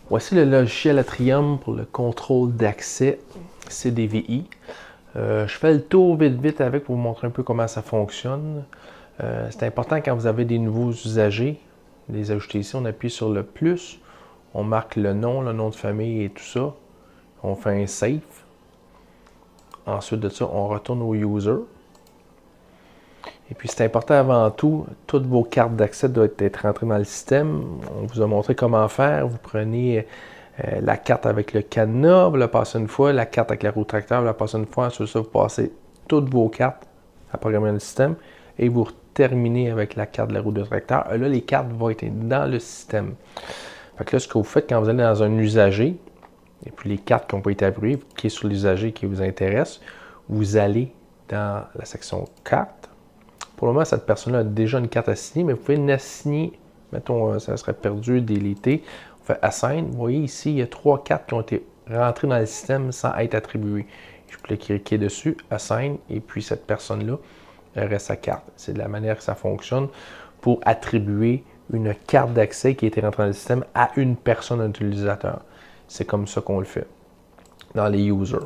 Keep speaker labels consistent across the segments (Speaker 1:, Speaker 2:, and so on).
Speaker 1: Voici le logiciel Atrium pour le contrôle d'accès CDVI. Je fais le tour vite avec pour vous montrer un peu comment ça fonctionne. C'est important quand vous avez des nouveaux usagers, les ajouter ici, on appuie sur le plus, on marque le nom de famille et tout ça. On fait un save. Ensuite de ça, on retourne au user. Et puis c'est important avant tout, toutes vos cartes d'accès doivent être rentrées dans le système. On vous a montré comment faire. Vous prenez la carte avec le cadenas, vous la passez une fois, la carte avec la roue tracteur, vous la passez une fois. Ensuite ça, vous passez toutes vos cartes à programmer dans le système et vous terminez avec la carte de la roue de tracteur. Là, les cartes vont être dans le système. Fait que là, ce que vous faites quand vous allez dans un usager, et puis les cartes qui n'ont pas été approvées, vous cliquez sur l'usager qui vous intéresse, vous allez dans la section cartes. Pour le moment, cette personne-là a déjà une carte assignée, mais vous pouvez l'assigner. Mettons, ça serait perdu, délité. On fait assign. Vous voyez ici, il y a 3 cartes qui ont été rentrées dans le système sans être attribuées. Je peux cliquer dessus, assign, et puis cette personne-là reste sa carte. C'est de la manière que ça fonctionne pour attribuer une carte d'accès qui a été rentrée dans le système à une personne, un utilisateur. C'est comme ça qu'on le fait dans les users.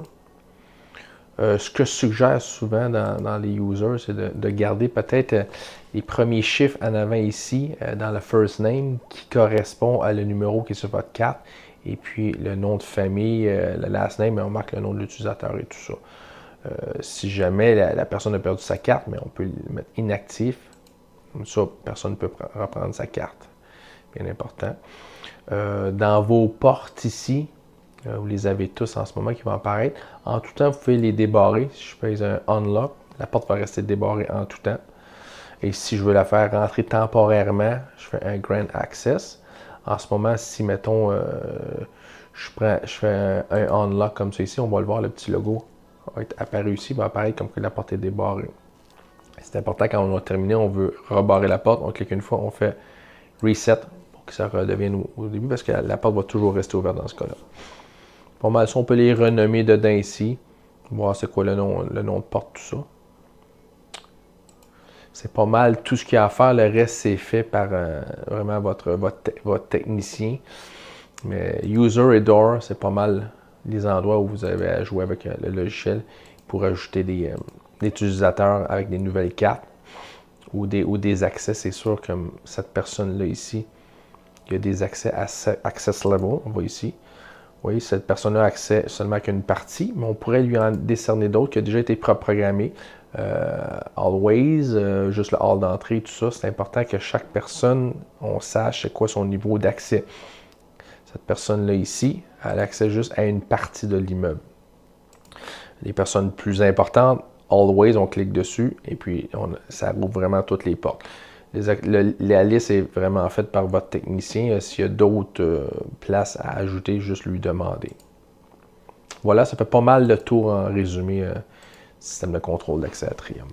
Speaker 1: Ce que je suggère souvent dans les users, c'est de garder peut-être les premiers chiffres en avant ici, dans le first name, qui correspond à le numéro qui est sur votre carte. Et puis le nom de famille, le last name, on marque le nom de l'utilisateur et tout ça. Si jamais la personne a perdu sa carte, mais on peut le mettre inactif. Comme ça, personne ne peut reprendre sa carte. Bien important. Dans vos portes ici, vous les avez tous en ce moment qui vont apparaître. En tout temps, vous pouvez les débarrer. Si je fais un unlock, la porte va rester débarrée en tout temps. Et si je veux la faire rentrer temporairement, je fais un Grant Access. En ce moment, si mettons, je fais un unlock comme ça ici, on va le voir, le petit logo va être apparu ici, va apparaître comme que la porte est débarrée. C'est important quand on a terminé, on veut rebarrer la porte, on clique une fois, on fait Reset pour que ça redevienne au début parce que la porte va toujours rester ouverte dans ce cas-là. Pas mal ça, on peut les renommer dedans ici. Voir c'est quoi le nom de porte, tout ça. C'est pas mal tout ce qu'il y a à faire. Le reste, c'est fait par vraiment votre technicien. Mais User et Door, c'est pas mal les endroits où vous avez à jouer avec le logiciel pour ajouter des utilisateurs avec des nouvelles cartes ou des accès. C'est sûr que cette personne-là ici, il y a des accès à Access Level. On voit ici. Vous voyez, cette personne-là a accès seulement qu'à une partie, mais on pourrait lui en décerner d'autres qui ont déjà été programmés. Always, juste le hall d'entrée, tout ça. C'est important que chaque personne, on sache c'est quoi son niveau d'accès. Cette personne-là ici, elle a accès juste à une partie de l'immeuble. Les personnes plus importantes, Always, on clique dessus et puis ça ouvre vraiment toutes les portes. La liste est vraiment faite par votre technicien. S'il y a d'autres places à ajouter, juste lui demander. Voilà, ça fait pas mal de tour en résumé, système de contrôle d'accès Atrium.